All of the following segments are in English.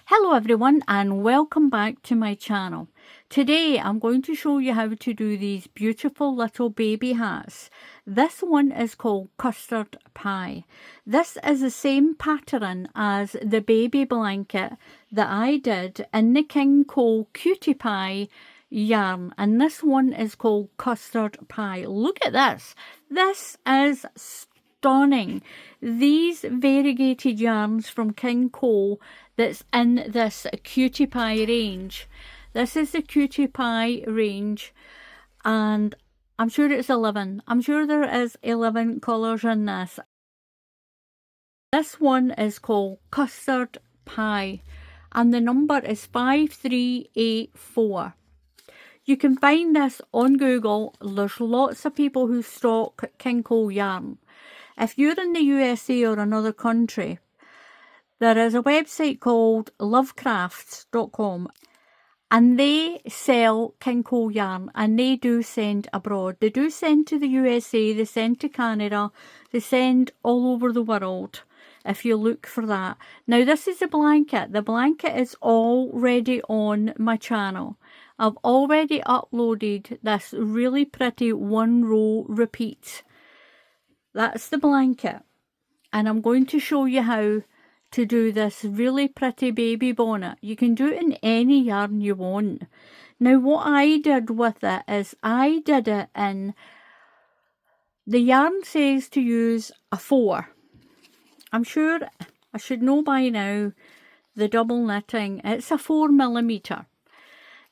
Hello everyone and welcome back to my channel. Today I'm going to show you how to do these beautiful little baby hats. This one is called Custard Pie. This is the same pattern as the baby blanket that I did in the King Cole Cutie Pie yarn, and this one is called Custard Pie. Look at this. This is stunning. These variegated yarns from King Cole that's in this Cutie Pie range. This is the Cutie Pie range, and I'm sure it's 11. I'm sure there is 11 colours in this. This one is called Custard Pie, and the number is 5384. You can find this on Google. There's lots of people who stock King Cole yarn. If you're in the USA or another country, there is a website called lovecrafts.com, and they sell King Cole yarn, and they do send abroad. They do send to the USA, they send to Canada, they send all over the world if you look for that. Now this is a blanket. The blanket is already on my channel. I've already uploaded this really pretty one row repeat. That's the blanket, and I'm going to show you how to do this really pretty baby bonnet. You can do it in any yarn you want. Now what I did with it is I did it in, the yarn says to use a 4. I'm sure I should know by now the double knitting. It's a 4mm.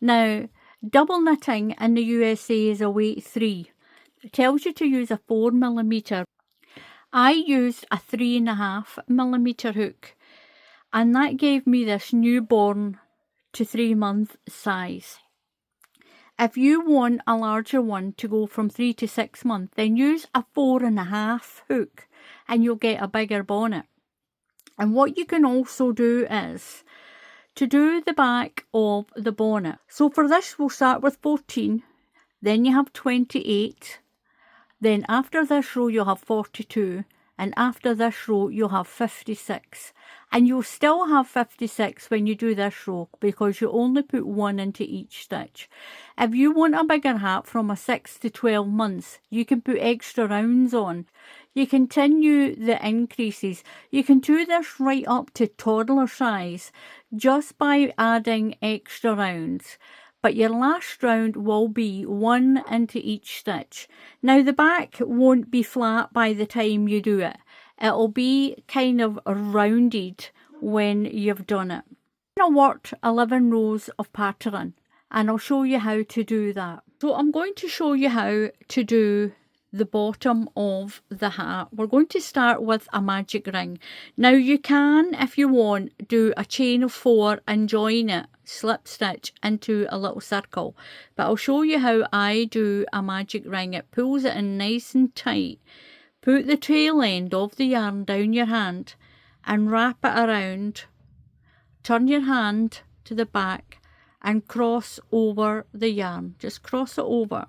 Now double knitting in the USA is a weight 3. It tells you to use a 4mm. I used a 3.5mm hook, and that gave me this newborn to 3-month size. If you want a larger one to go from 3 to 6 months, then use a 4.5 hook and you'll get a bigger bonnet. And what you can also do is to do the back of the bonnet. So for this we'll start with 14, then you have 28. Then after this row you'll have 42, and after this row you'll have 56. And you'll still have 56 when you do this row because you only put 1 into each stitch. If you want a bigger hat from a 6 to 12 months, you can put extra rounds on. You continue the increases. You can do this right up to toddler size just by adding extra rounds. But your last round will be 1 into each stitch. Now the back won't be flat by the time you do it. It'll be kind of rounded when you've done it. I worked 11 rows of pattern, and I'll show you how to do that. So I'm going to show you how to do the bottom of the hat. We're going to start with a magic ring. Now you can, if you want, do a chain of 4 and join it, slip stitch into a little circle, but I'll show you how I do a magic ring. It pulls it in nice and tight. Put the tail end of the yarn down your hand and wrap it around. Turn your hand to the back and cross over the yarn. Just cross it over.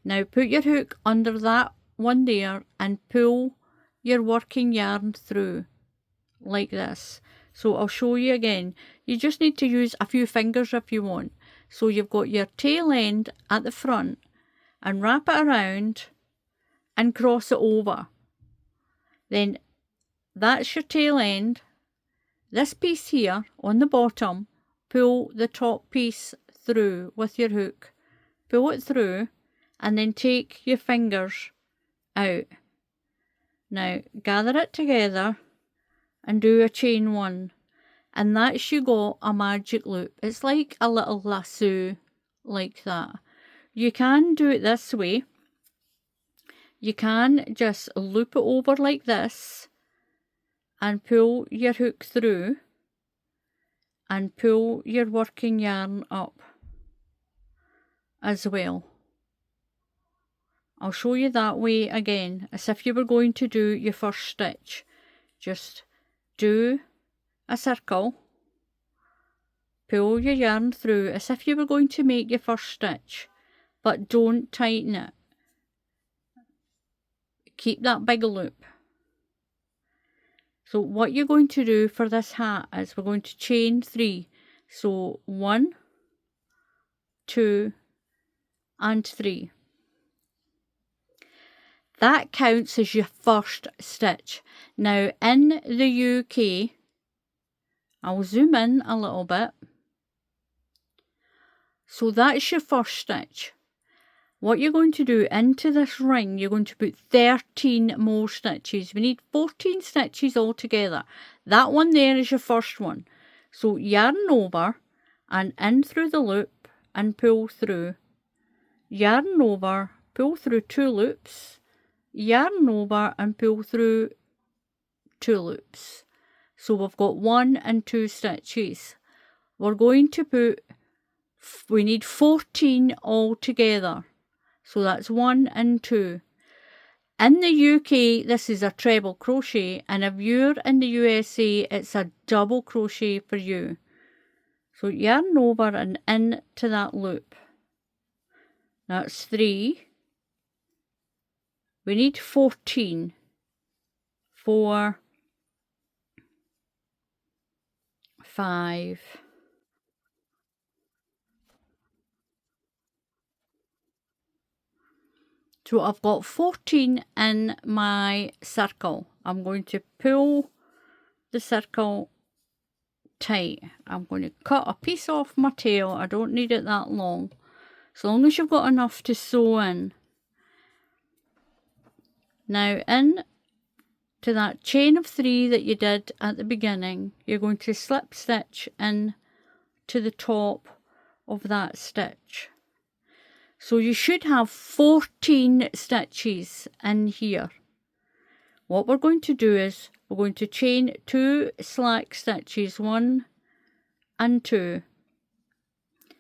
Now put your hook under that one there and pull your working yarn through like this. So I'll show you again. You just need to use a few fingers if you want. So you've got your tail end at the front and wrap it around and cross it over. Then that's your tail end. This piece here on the bottom, pull the top piece through with your hook. Pull it through and then take your fingers out. Now gather it together and do a chain 1, and that's you got a magic loop. It's like a little lasso like that. You can do it this way. You can just loop it over like this and pull your hook through and pull your working yarn up as well. I'll show you that way again, as if you were going to do your first stitch. Just do a circle, pull your yarn through as if you were going to make your first stitch, but don't tighten it. Keep that big loop. So what you're going to do for this hat is we're going to chain 3. So 1, 2 and 3. That counts as your first stitch. Now in the UK, I'll zoom in a little bit. So that's your first stitch. What you're going to do into this ring, you're going to put 13 more stitches. We need 14 stitches altogether. That one there is your first one. So yarn over and in through the loop and pull through. Yarn over, pull through 2 loops. Yarn over and pull through 2 loops. So we've got 1 and 2 stitches. We're going to put, we need 14 altogether. So that's 1 and 2. In the UK, this is a treble crochet, and if you're in the USA, it's a double crochet for you. So yarn over and into that loop. That's 3. We need 14. 4, 5, 'So I've got 14 in my circle. I'm going to pull the circle tight. I'm going to cut a piece off my tail. I don't need it that long. As long as you've got enough to sew in. Now in to that chain of 3 that you did at the beginning, you're going to slip stitch in to the top of that stitch. So you should have 14 stitches in here. What we're going to do is we're going to chain 2 slack stitches, 1 and 2.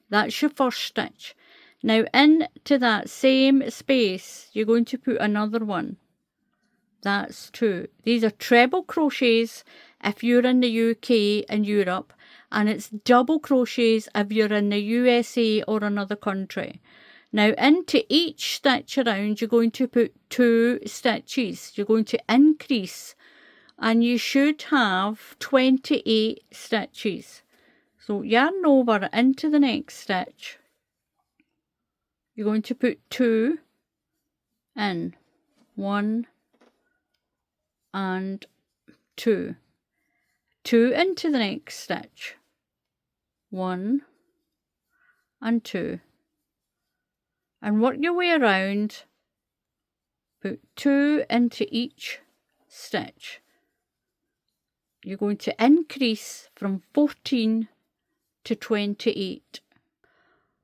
That's your first stitch. Now into that same space, you're going to put another one. That's 2. These are treble crochets if you're in the UK and Europe, and it's double crochets if you're in the USA or another country. Now into each stitch around, you're going to put 2 stitches. You're going to increase, and you should have 28 stitches. So yarn over into the next stitch. You're going to put 2 in. 1 and 2. 2 into the next stitch. 1 and 2. And work your way around. Put 2 into each stitch. You're going to increase from 14 to 28.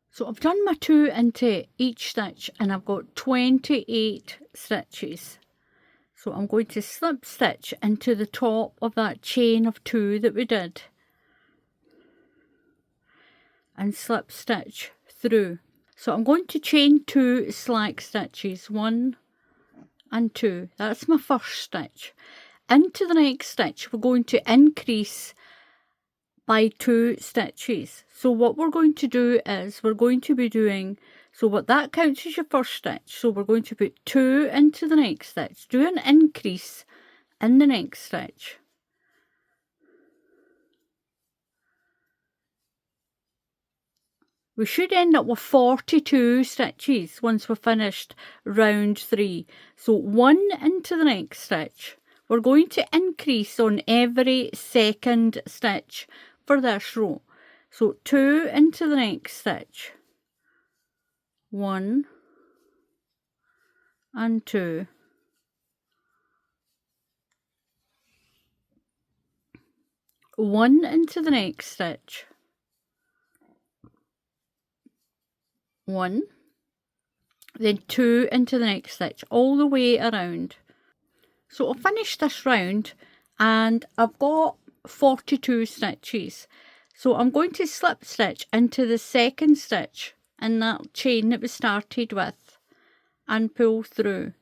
So I've done my 2 into each stitch and I've got 28 stitches. So I'm going to slip stitch into the top of that chain of 2 that we did. And slip stitch through. So I'm going to chain 2 slack stitches, 1 and 2. That's my first stitch. Into the next stitch, we're going to increase by 2 stitches. So what we're going to do is we're going to be doing, so what that counts as your first stitch. So we're going to put 2 into the next stitch, do an increase in the next stitch. We should end up with 42 stitches once we've finished round 3. So 1 into the next stitch. We're going to increase on every second stitch for this row. So 2 into the next stitch. 1 and 2. 1 into the next stitch. 1, then 2 into the next stitch, all the way around. So I'll finish this round and I've got 42 stitches. So I'm going to slip stitch into the second stitch in that chain that we started with and pull through.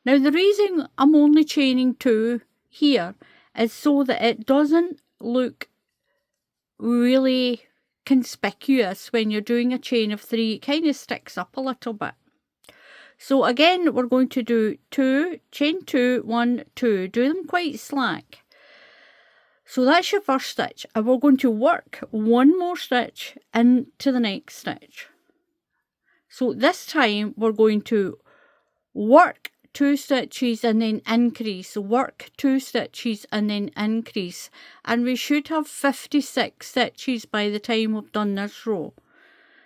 Now the reason I'm only chaining 2 here is so that it doesn't look really conspicuous when you're doing a chain of 3. It kind of sticks up a little bit. So again, we're going to do 2, chain 2, 1, 2. Do them quite slack. So that's your first stitch, and we're going to work one more stitch into the next stitch. So this time we're going to work 2 stitches and then increase, work 2 stitches and then increase, and we should have 56 stitches by the time we've done this row.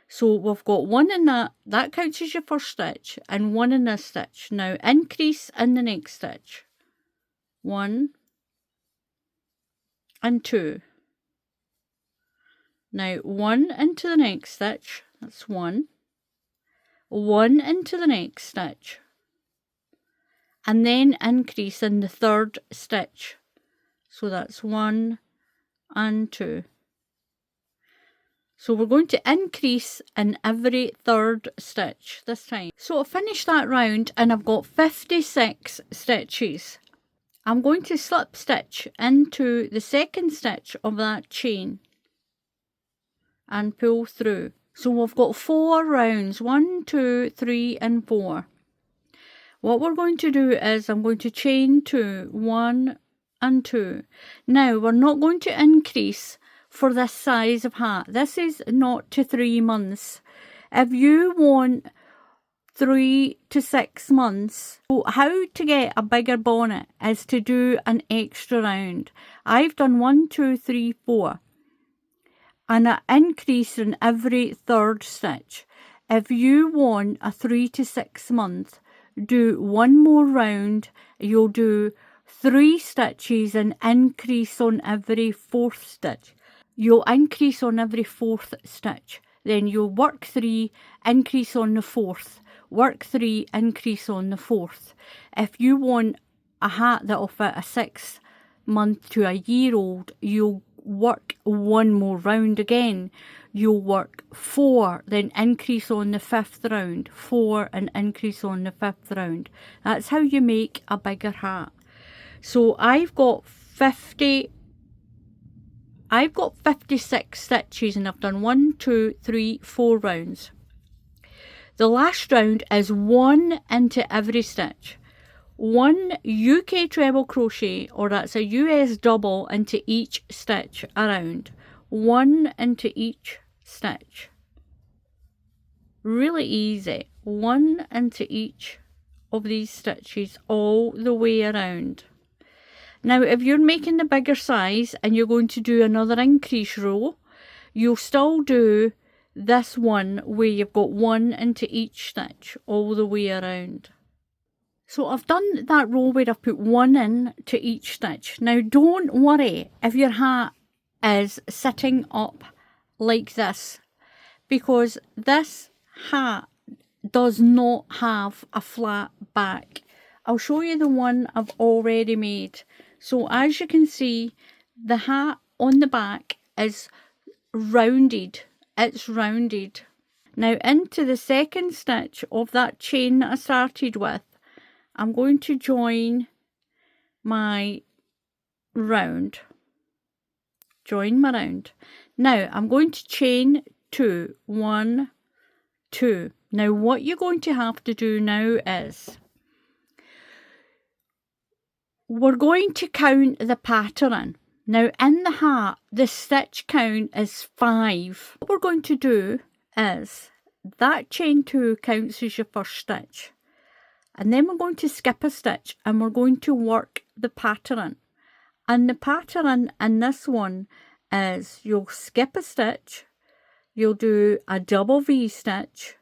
So we've got 1 in that counts as your first stitch, and 1 in this stitch. Now increase in the next stitch, 1 and 2. Now 1 into the next stitch, that's 1, 1 into the next stitch, and then increase in the third stitch. So that's 1 and 2. So we're going to increase in every third stitch this time. So I've finished that round and I've got 56 stitches. I'm going to slip stitch into the second stitch of that chain and pull through. So we've got 4 rounds, 1, 2, 3 and 4. What we're going to do is I'm going to chain 2, 1 and 2. Now we're not going to increase for this size of hat. This is 0 to 3 months. If you want 3 to 6 months, so how to get a bigger bonnet is to do an extra round. I've done 1, 2, 3, 4 and an increase in every third stitch. If you want a 3 to 6 month, do 1 more round. You'll do 3 stitches and increase on every 4th stitch. You'll increase on every 4th stitch. Then you'll work 3, increase on the 4th, work 3, increase on the 4th. If you want a hat that'll fit a 6 month to a year old, you'll work 1 more round again. You'll work 4, then increase on the 5th round, 4 and increase on the 5th round. That's how you make a bigger hat. So I've got 56 stitches and I've done 1, 2, 3, 4 rounds. The last round is 1 into every stitch. 1 UK treble crochet, or that's a US double, into each stitch around. 1 into each stitch. Really easy. 1 into each of these stitches all the way around. Now if you're making the bigger size and you're going to do another increase row, you'll still do this one where you've got 1 into each stitch all the way around. So I've done that row where I've put 1 in to each stitch. Now don't worry if your hat is sitting up like this, because this hat does not have a flat back. I'll show you the one I've already made. So as you can see, the hat on the back is rounded. It's rounded. Now into the second stitch of that chain that I started with, I'm going to join my round. Join my round. Now I'm going to chain 2, 1, 2. Now what you're going to have to do now is we're going to count the pattern. Now in the hat, the stitch count is 5. What we're going to do is that chain 2 counts as your first stitch. And then we're going to skip a stitch and we're going to work the pattern. And the pattern in this one is you'll skip a stitch, you'll do a double V stitch,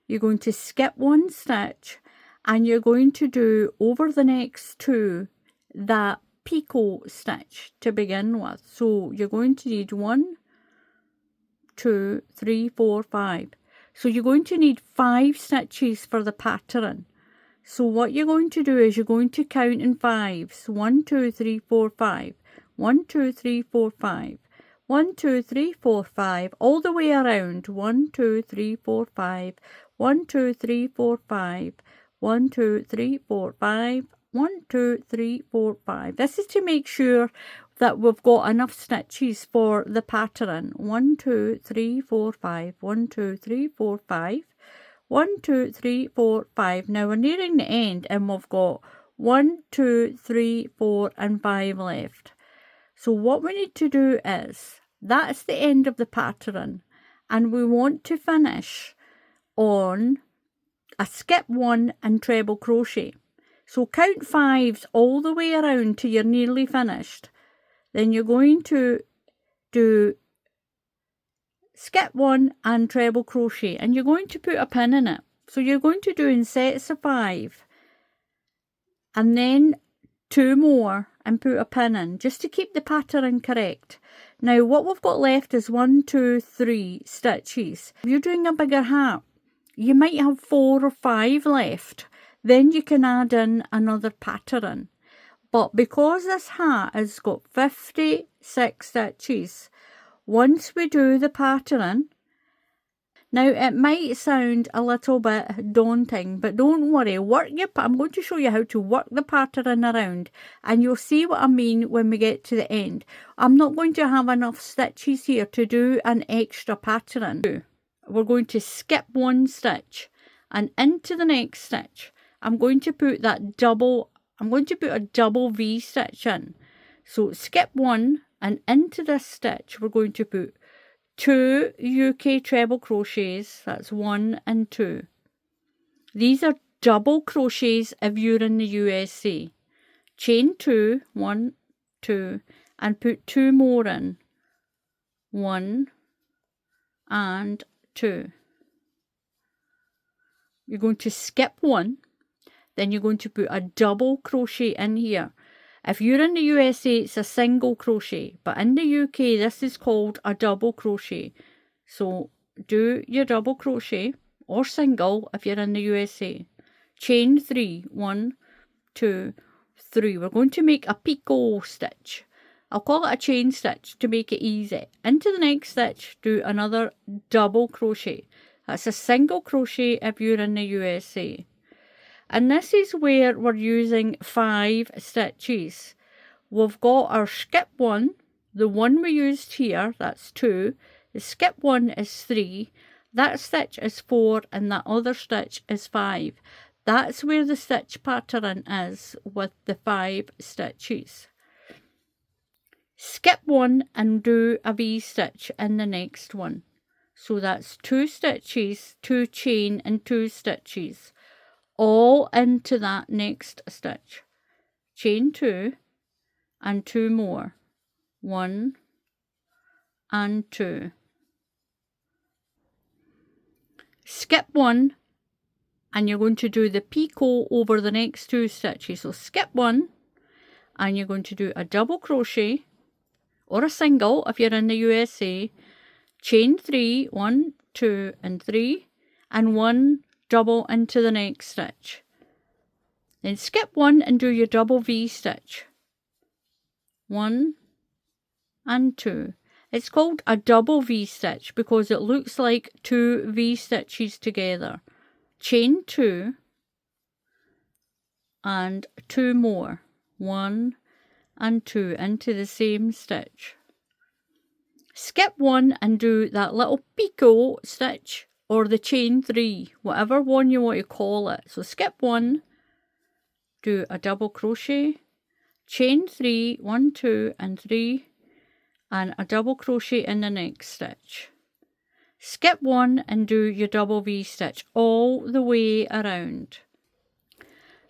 you're going to skip 1 stitch, and you're going to do over the next 2 that picot stitch to begin with. So you're going to need 1, 2, 3, 4, 5. So you're going to need 5 stitches for the pattern. So what you're going to do is you're going to count in 5s. 1, 2, 3, 4, 5. 1, 2, 3, 4, 5. 1, 2, 3, 4, 5. All the way around. 1, 2, 3, 4, 5. 1, 2, 3, 4, 5. 1, 2, 3, 4, 5. 1, 2, 3, 4, 5. This is to make sure that we've got enough stitches for the pattern. 1, 2, 3, 4, 5. 1, 2, 3, 4, 5. 1, 2, 3, 4, 5. Now we're nearing the end and we've got 1, 2, 3, 4 and 5 left. So what we need to do is, that's the end of the pattern, and we want to finish on a skip 1 and treble crochet. So count 5s all the way around till you're nearly finished. Then you're going to do skip 1 and treble crochet, and you're going to put a pin in it. So you're going to do in sets of 5 and then 2 more and put a pin in, just to keep the pattern correct. Now what we've got left is 1, 2, 3 stitches. If you're doing a bigger hat, you might have 4 or 5 left. Then you can add in another pattern. But because this hat has got 56 stitches, once we do the pattern, now it might sound a little bit daunting, but don't worry, I'm going to show you how to work the pattern around, and you'll see what I mean when we get to the end. I'm not going to have enough stitches here to do an extra pattern. We're going to skip 1 stitch, and into the next stitch I'm going to put a double V stitch in. So skip 1, and into this stitch we're going to put 2 UK treble crochets. That's 1 and 2. These are double crochets if you're in the USA. Chain 2, 1, 2, and put 2 more in. 1 and 2. You're going to skip 1, then you're going to put a double crochet in here. If you're in the USA, it's a single crochet, but in the UK, this is called a double crochet. So do your double crochet, or single if you're in the USA. Chain 3, 1, 2, 3. We're going to make a picot stitch. I'll call it a chain stitch to make it easy. Into the next stitch, do another double crochet. That's a single crochet if you're in the USA. And this is where we're using 5 stitches. We've got our skip 1, the one we used here, that's 2. The skip 1 is 3. That stitch is 4, and that other stitch is 5. That's where the stitch pattern is with the 5 stitches. Skip 1 and do a V stitch in the next one. So that's 2 stitches, 2 chain and 2 stitches. All into that next stitch. Chain 2 and 2 more. 1 and 2. Skip 1, and you're going to do the picot over the next 2 stitches. So skip 1, and you're going to do a double crochet or a single if you're in the USA. Chain 3, 1, 2 and 3, and 1 double into the next stitch. Then skip 1 and do your double V stitch. 1 and 2. It's called a double V stitch because it looks like 2 V stitches together. Chain 2 and 2 more. 1 and 2 into the same stitch. Skip 1 and do that little picot stitch, or the chain 3, whatever one you want to call it. So skip 1, do a double crochet, chain 3, 1, 2 and 3, and a double crochet in the next stitch. Skip 1 and do your double V stitch all the way around.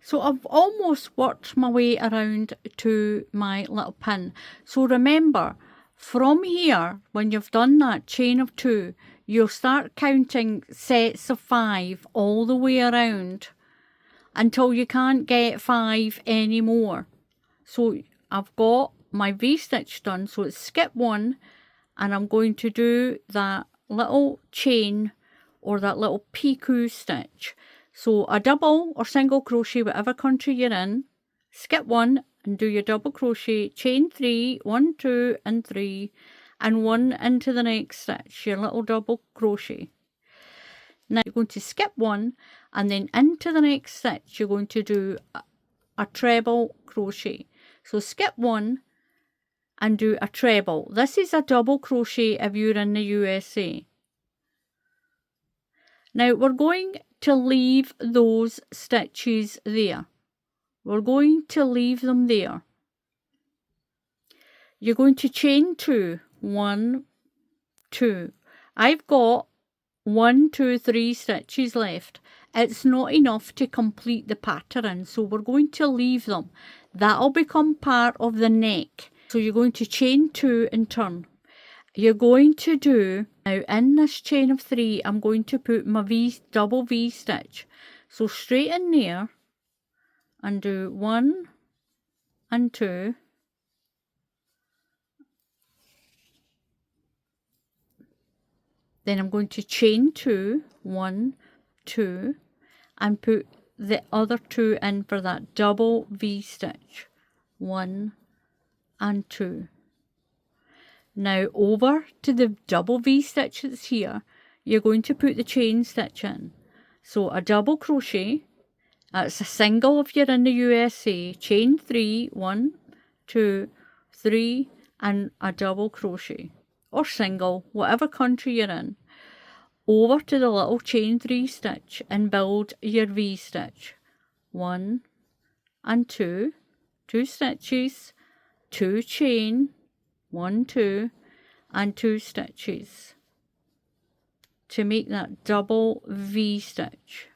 So I've almost worked my way around to my little pin. So remember, from here, when you've done that chain of 2, you'll start counting sets of 5 all the way around until you can't get 5 anymore. So I've got my V stitch done, so it's skip 1, and I'm going to do that little chain or that little picot stitch. So a double or single crochet, whatever country you're in, skip 1 and do your double crochet, chain 3, 1, 2 and 3, and 1 into the next stitch, your little double crochet. Now you're going to skip 1, and then into the next stitch you're going to do a treble crochet. So skip 1 and do a treble. This is a double crochet if you're in the USA. Now we're going to leave those stitches there. We're going to leave them there. you're going to chain 2, 1, 2. I've got 1, 2, 3 stitches left. It's not enough to complete the pattern, so we're going to leave them. That'll become part of the neck. So you're going to chain 2 and turn. You're going to do, now in this chain of 3, I'm going to put my double V stitch. So straight in there and do 1 and 2. Then I'm going to chain 2, 1, 2, and put the other 2 in for that double V stitch. 1 and 2. Now over to the double V stitch that's here, you're going to put the chain stitch in. So a double crochet, it's a single if you're in the USA, chain 3, 1, 2, 3, and a double crochet, or single, whatever country you're in. Over to the little chain 3 stitch and build your V stitch. 1 and 2, 2 stitches, 2 chain, 1, 2, and 2 stitches to make that double V stitch.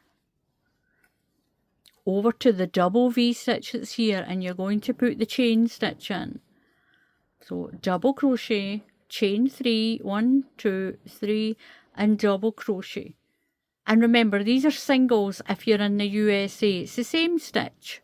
Over to the double V stitch that's here, and you're going to put the chain stitch in. So double crochet, chain 3, 1, 2, 3, and double crochet. And remember, these are singles if you're in the USA. It's the same stitch.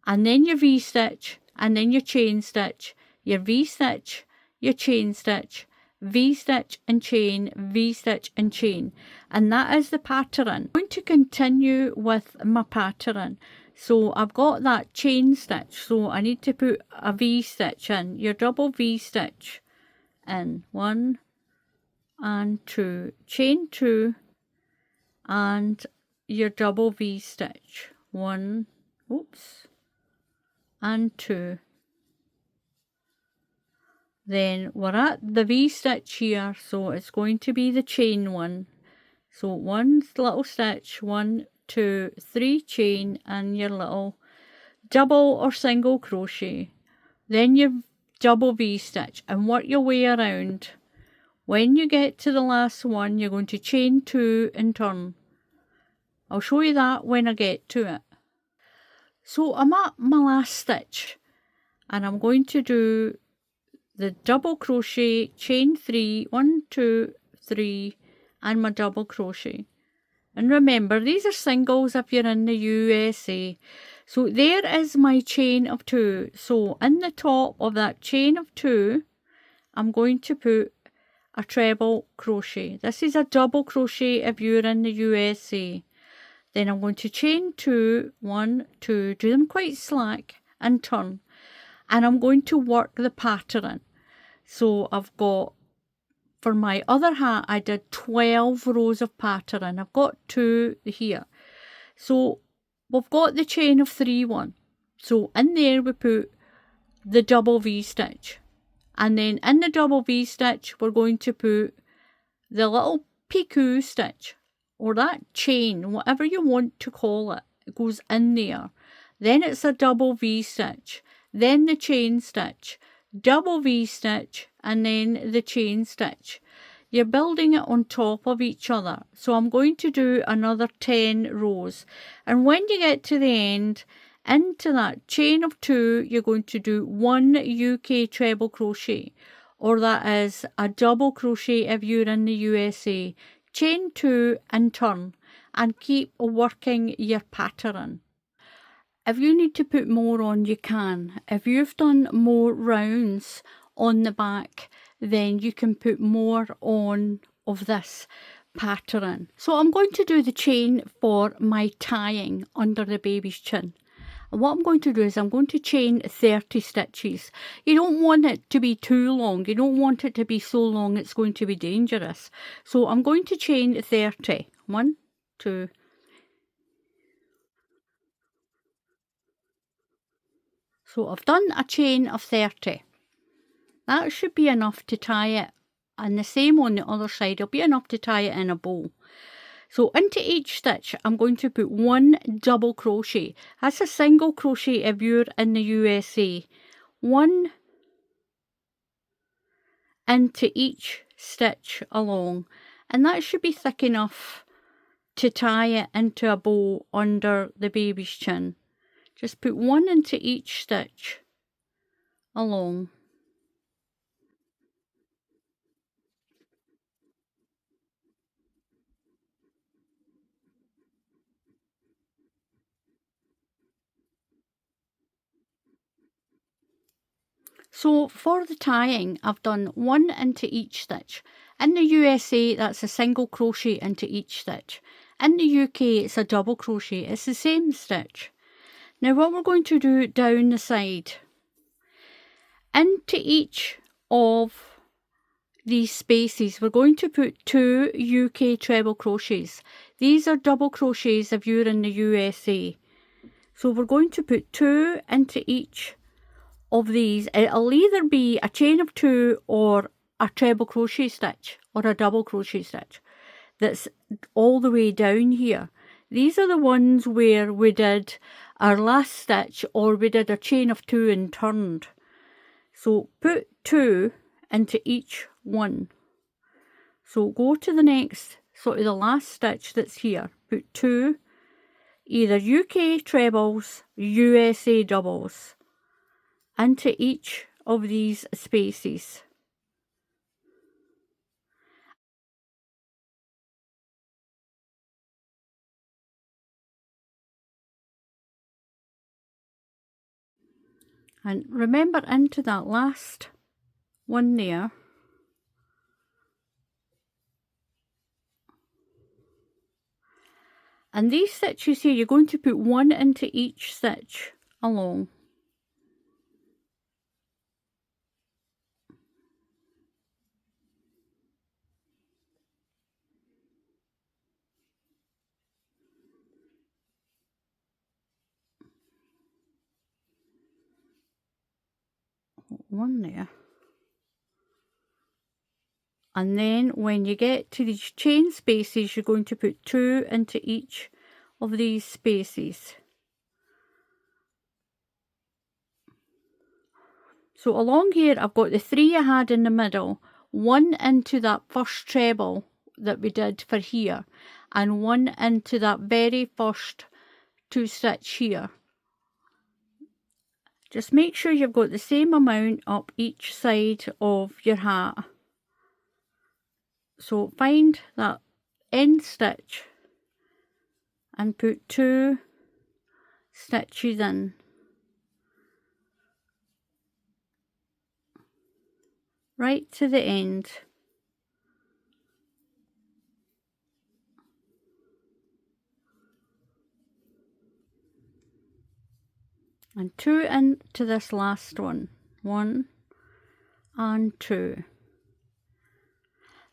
And then your V stitch, and then your chain stitch, your V stitch, your chain stitch, V stitch and chain, V stitch and chain. And that is the pattern. I'm going to continue with my pattern. So I've got that chain stitch, so I need to put a V stitch in, your double V stitch in, 1 and 2, chain 2, and your double V stitch, 1, oops, and 2. Then we're at the V stitch here, so it's going to be the chain one. So one little stitch, 1, 2, 3 chain, and your little double or single crochet. Then your double V stitch and work your way around. When you get to the last one, you're going to chain 2 and turn. I'll show you that when I get to it. So I'm at my last stitch, and I'm going to do the double crochet, chain 3, 1, 2, 3, and my double crochet. And remember, these are singles if you're in the USA. So there is my chain of 2. So in the top of that chain of 2, I'm going to put a treble crochet. This is a double crochet if you're in the USA. Then I'm going to chain 2, 1, 2, do them quite slack and turn. And I'm going to work the pattern. So I've got, for my other hat, I did 12 rows of pattern. I've got 2 here. So we've got the chain of 3 one. So in there we put the double V stitch. And then in the double V stitch, we're going to put the little picot stitch, or that chain, whatever you want to call it. It goes in there. Then it's a double V stitch. Then the chain stitch, double V stitch, and then the chain stitch. You're building it on top of each other. So I'm going to do another 10 rows. And when you get to the end, into that chain of 2, you're going to do 1 UK treble crochet, or that is a double crochet if you're in the USA. Chain 2 and turn, and keep working your pattern. If you need to put more on, you can. If you've done more rounds on the back, then you can put more on of this pattern. So I'm going to do the chain for my tying under the baby's chin. And what I'm going to do is I'm going to chain 30 stitches. You don't want it to be too long. You don't want it to be so long it's going to be dangerous. So I'm going to chain 30. 1, 2. So I've done a chain of 30. That should be enough to tie it. And the same on the other side. It'll be enough to tie it in a bow. So into each stitch, I'm going to put 1 double crochet. That's a single crochet if you're in the USA. 1 into each stitch along, and that should be thick enough to tie it into a bow under the baby's chin. Just put one into each stitch along. So for the tying, I've done one into each stitch. In the USA, that's a single crochet into each stitch. In the UK, it's a double crochet. It's the same stitch. Now what we're going to do down the side, into each of these spaces, we're going to put 2 UK treble crochets. These are double crochets if you're in the USA. So we're going to put 2 into each of these. It'll either be a chain of 2 or a treble crochet stitch or a double crochet stitch that's all the way down here. These are the ones where we did our last stitch, or we did a chain of 2 and turned. So put 2 into each one. So go to the next, sort of the last stitch that's here, put 2 either UK trebles, USA doubles into each of these spaces. And remember, into that last one there, and these stitches here, you're going to put 1 into each stitch along. One there. And then when you get to these chain spaces, you're going to put 2 into each of these spaces. So along here, I've got the 3 I had in the middle, 1 into that first treble that we did for here, and 1 into that very first 2 stitch here. Just make sure you've got the same amount up each side of your hat. So find that end stitch and put 2 stitches in. Right to the end. And 2 into this last one. 1 and 2.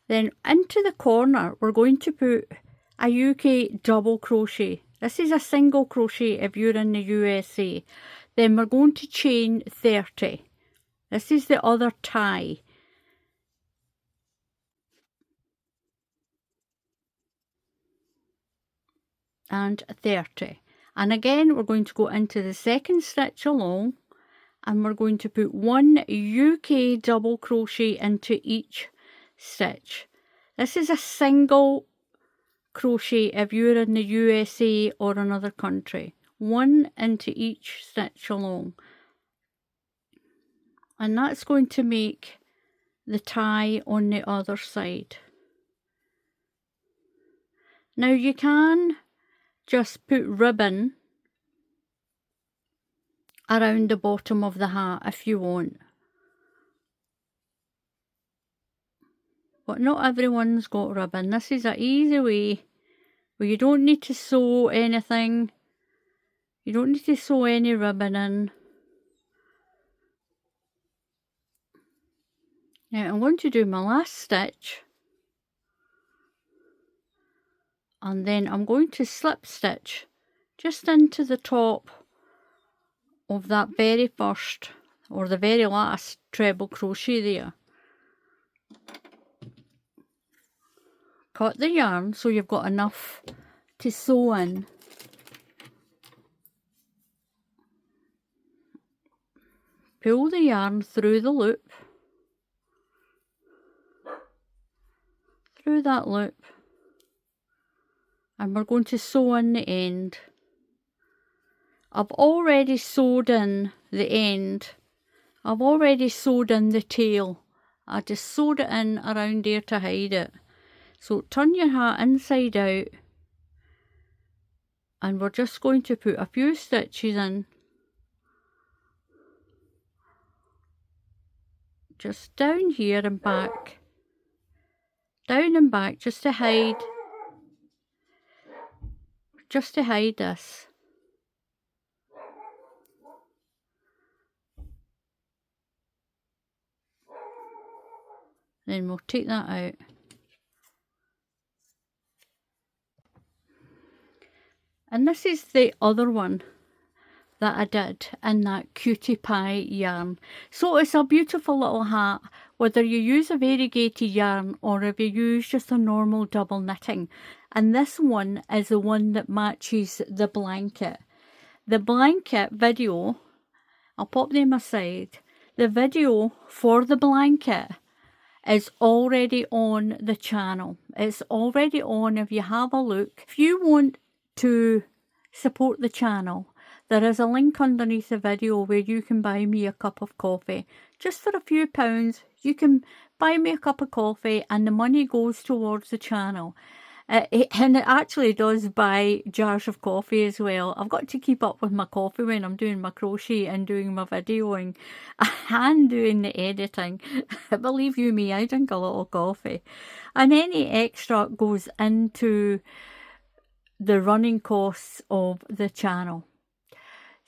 Then into the corner, we're going to put a UK double crochet. This is a single crochet if you're in the USA. Then we're going to chain 30. This is the other tie. And 30. And again, we're going to go into the second stitch along, and we're going to put 1 UK double crochet into each stitch. This is a single crochet if you're in the USA or another country. 1 into each stitch along. And that's going to make the tie on the other side. Now you can just put ribbon around the bottom of the hat if you want. But not everyone's got ribbon. This is an easy way where you don't need to sew anything. You don't need to sew any ribbon in. Now I'm going to do my last stitch, and then I'm going to slip stitch just into the top of that very first or the very last treble crochet there. Cut the yarn so you've got enough to sew in. Pull the yarn through the loop, through that loop, and we're going to sew in the end. I've already sewed in the end. I've already sewed in the tail. I just sewed it in around there to hide it. So turn your hat inside out, and we're just going to put a few stitches in. Just down here and back. Down and back just to hide this. Then we'll take that out. And this is the other one that I did in that cutie pie yarn. So it's a beautiful little hat, whether you use a variegated yarn or if you use just a normal double knitting. And this one is the one that matches the blanket. The blanket video, I'll pop them aside. The video for the blanket is already on the channel. It's already on if you have a look. If you want to support the channel, there is a link underneath the video where you can buy me a cup of coffee. Just for a few pounds, you can buy me a cup of coffee and the money goes towards the channel. And it actually does buy jars of coffee as well. I've got to keep up with my coffee when I'm doing my crochet and doing my videoing and doing the editing. Believe you me, I drink a lot of coffee. And any extra goes into the running costs of the channel.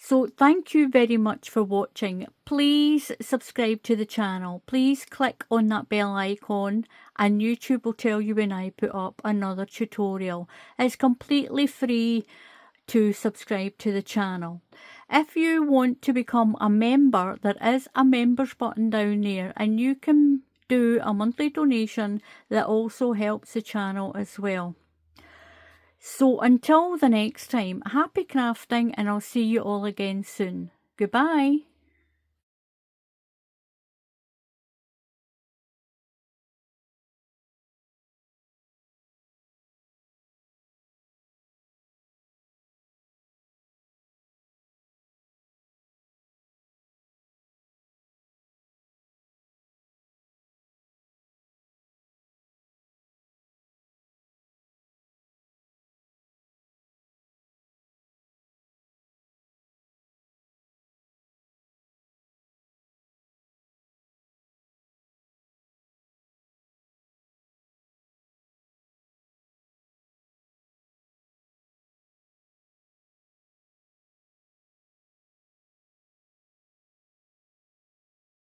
So thank you very much for watching. Please subscribe to the channel. Please click on that bell icon and YouTube will tell you when I put up another tutorial. It's completely free to subscribe to the channel. If you want to become a member, there is a members button down there and you can do a monthly donation that also helps the channel as well. So until the next time, happy crafting and I'll see you all again soon. Goodbye.